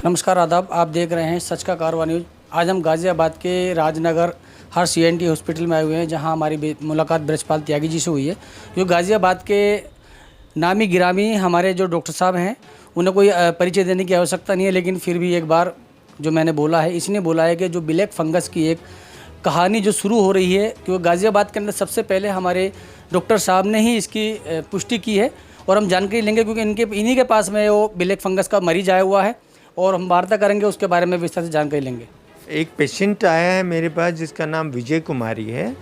नमस्कार आदाब, आप देख रहे हैं सच का कारवां न्यूज़। आज हम गाज़ियाबाद के राजनगर हर CNT हॉस्पिटल में आए हुए हैं, जहां हमारी मुलाकात ब्रजपाल त्यागी जी से हुई है। जो गाज़ियाबाद के नामी गिरामी हमारे जो डॉक्टर साहब हैं, उन्हें कोई परिचय देने की आवश्यकता नहीं है, लेकिन फिर भी एक बार जो मैंने बोला है, इसने बोला है कि जो ब्लैक फंगस की एक कहानी जो शुरू हो रही है, क्योंकि गाज़ियाबाद के अंदर सबसे पहले हमारे डॉक्टर साहब ने ही इसकी पुष्टि की है। और हम जानकारी लेंगे क्योंकि इन्हीं के पास में वो ब्लैक फंगस का मरीज आया हुआ है, और हम वार्ता करेंगे, उसके बारे में विस्तार से जानकारी लेंगे। एक पेशेंट आया है मेरे पास जिसका नाम विजय कुमारी है।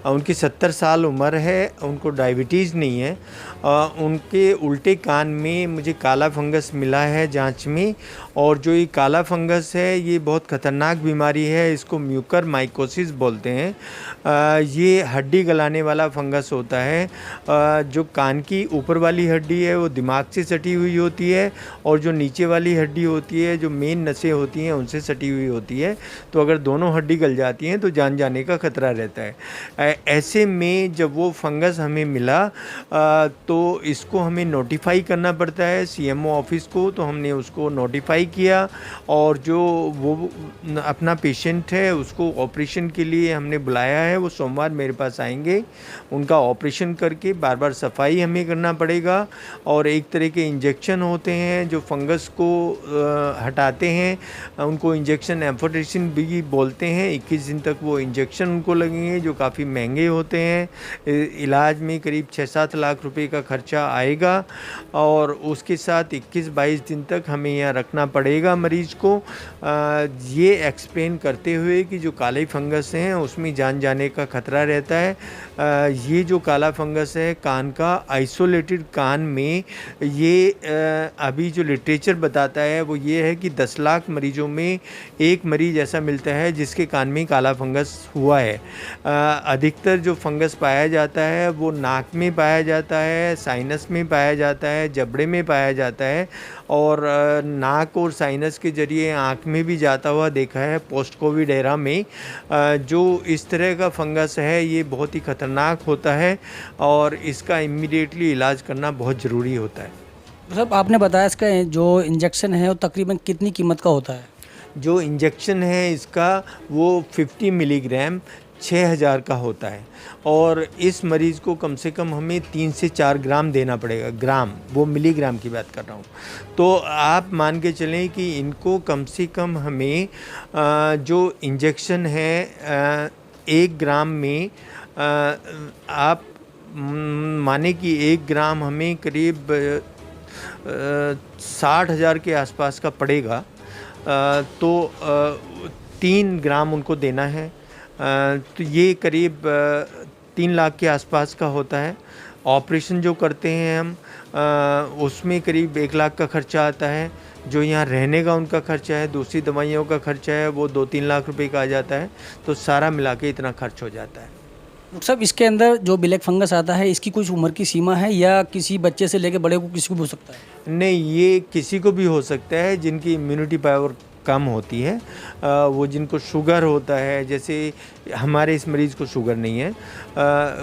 उनकी 70 साल उम्र है, उनको डायबिटीज़ नहीं है। उनके उल्टे कान में मुझे काला फंगस मिला है जांच में, और जो ये काला फंगस है ये बहुत ख़तरनाक बीमारी है। इसको म्यूकर माइकोसिस बोलते हैं। ये हड्डी गलाने वाला फंगस होता है। जो कान की ऊपर वाली हड्डी है वो दिमाग से सटी हुई होती है, और जो नीचे वाली हड्डी होती है, जो मेन नसें होती हैं, उनसे सटी हुई होती है। तो अगर दोनों हड्डी गल जाती हैं तो जान जाने का खतरा रहता है। ऐसे में जब वो फंगस हमें मिला तो इसको हमें नोटिफाई करना पड़ता है CMO ऑफिस को। तो हमने उसको नोटिफाई किया, और जो वो अपना पेशेंट है उसको ऑपरेशन के लिए हमने बुलाया है। वो सोमवार मेरे पास आएंगे। उनका ऑपरेशन करके बार बार सफाई हमें करना पड़ेगा, और एक तरह के इंजेक्शन होते हैं जो फंगस को हटाते हैं। उनको इंजेक्शन एम्फोटेरिसिन भी बोलते हैं। 21 दिन तक वो इंजेक्शन उनको लगेंगे, जो काफ़ी महंगे होते हैं। इलाज में करीब 6-7 लाख रुपए का खर्चा आएगा, और उसके साथ 21-22 दिन तक हमें यहाँ रखना पड़ेगा मरीज़ को। ये एक्सप्लेन करते हुए कि जो काले फंगस हैं उसमें जान जाने का खतरा रहता है। ये जो काला फंगस है कान का, आइसोलेटेड कान में ये अभी जो लिटरेचर बताता है वो ये है कि 10 लाख मरीजों में एक मरीज ऐसा मिलता है जिसके कान में काला फंगस हुआ है। अधिकतर जो फंगस पाया जाता है वो नाक में पाया जाता है, साइनस में पाया जाता है, जबड़े में पाया जाता है, और नाक और साइनस के जरिए आँख में भी जाता हुआ देखा है पोस्ट कोविड एरा में। जो इस तरह का फंगस है ये बहुत ही ख़तरनाक होता है, और इसका इमीडिएटली इलाज करना बहुत ज़रूरी होता है। साहब, आपने बताया इसका जो इंजेक्शन है वो तकरीबन कितनी कीमत का होता है? जो इंजेक्शन है इसका वो 50 मिलीग्राम 6000 का होता है, और इस मरीज़ को कम से कम हमें 3 से 4 ग्राम देना पड़ेगा। ग्राम, वो मिलीग्राम की बात कर रहा हूँ। तो आप मान के चलें कि इनको कम से कम हमें जो इंजेक्शन है 1 ग्राम में आप माने कि 1 ग्राम हमें करीब 60,000 के आसपास का पड़ेगा। तो 3 ग्राम उनको देना है। तो ये करीब 3 लाख के आसपास का होता है। ऑपरेशन जो करते हैं हम उसमें करीब 1 लाख का खर्चा आता है। जो यहाँ रहने का उनका खर्चा है, दूसरी दवाइयों का खर्चा है, वो 2-3 लाख रुपए का आ जाता है। तो सारा मिला के इतना खर्च हो जाता है। डॉक्टर साहब, इसके अंदर जो ब्लैक फंगस आता है, इसकी कुछ उम्र की सीमा है, या किसी बच्चे से लेकर बड़े को किसी को भी हो सकता है? नहीं, ये किसी को भी हो सकता है जिनकी इम्यूनिटी पावर कम होती है। वो जिनको शुगर होता है, जैसे हमारे इस मरीज़ को शुगर नहीं है,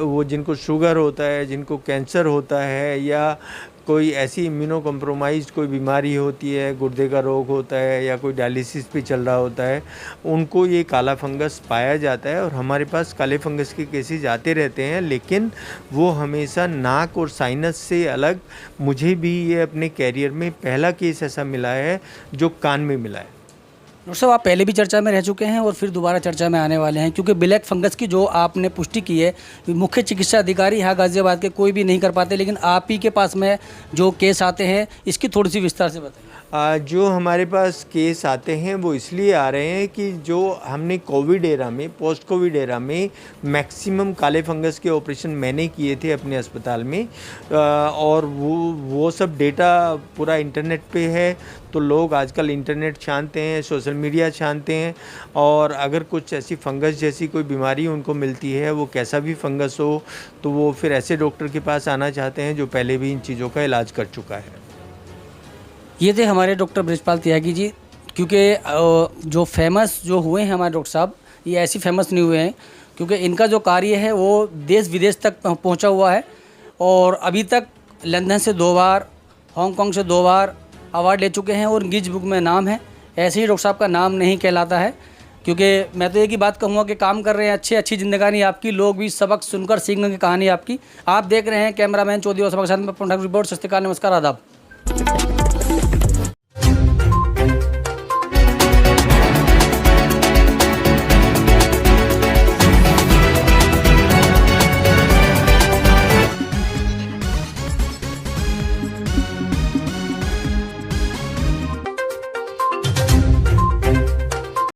वो जिनको शुगर होता है, जिनको कैंसर होता है, या कोई ऐसी इम्यूनो कम्प्रोमाइज़ कोई बीमारी होती है, गुर्दे का रोग होता है, या कोई डायलिसिस पे चल रहा होता है, उनको ये काला फंगस पाया जाता है। और हमारे पास काले फंगस के केसेस आते रहते हैं, लेकिन वो हमेशा नाक और साइनस से अलग। मुझे भी ये अपने कैरियर में पहला केस ऐसा मिला है जो कान में मिला है। डॉक्टर साहब, आप पहले भी चर्चा में रह चुके हैं और फिर दोबारा चर्चा में आने वाले हैं, क्योंकि ब्लैक फंगस की जो आपने पुष्टि की है, मुख्य चिकित्सा अधिकारी यहाँ गाज़ियाबाद के कोई भी नहीं कर पाते, लेकिन आप ही के पास में जो केस आते हैं इसकी थोड़ी सी विस्तार से बताइए। जो हमारे पास केस आते हैं वो इसलिए आ रहे हैं कि जो हमने कोविड एरा में, पोस्ट कोविड एरा में मैक्सिमम काले फंगस के ऑपरेशन मैंने किए थे अपने अस्पताल में, और वो सब डेटा पूरा इंटरनेट पे है। तो लोग आजकल इंटरनेट छानते हैं, सोशल मीडिया छानते हैं, और अगर कुछ ऐसी फंगस जैसी कोई बीमारी उनको मिलती है, वो कैसा भी फंगस हो, तो वो फिर ऐसे डॉक्टर के पास आना चाहते हैं जो पहले भी इन चीज़ों का इलाज कर चुका है। ये थे हमारे डॉक्टर ब्रजपाल त्यागी जी। क्योंकि जो फेमस जो हुए हैं हमारे डॉक्टर साहब, ये ऐसे फेमस नहीं हुए हैं क्योंकि इनका जो कार्य है वो देश विदेश तक पहुंचा हुआ है, और अभी तक लंदन से 2 बार, हांगकांग से 2 बार अवार्ड ले चुके हैं, और गिनीज बुक में नाम है। ऐसे ही डॉक्टर साहब का नाम नहीं कहलाता है, क्योंकि मैं तो एक ही बात कहूँगा कि काम कर रहे हैं अच्छी जिंदगानी आपकी, लोग भी सबक सुनकर सीखेंगे कहानी आपकी। आप देख रहे हैं कैमरामैन चौधरी और सबक साथ में रिपोर्ट। सत श्री अकाल, नमस्कार, आदाब।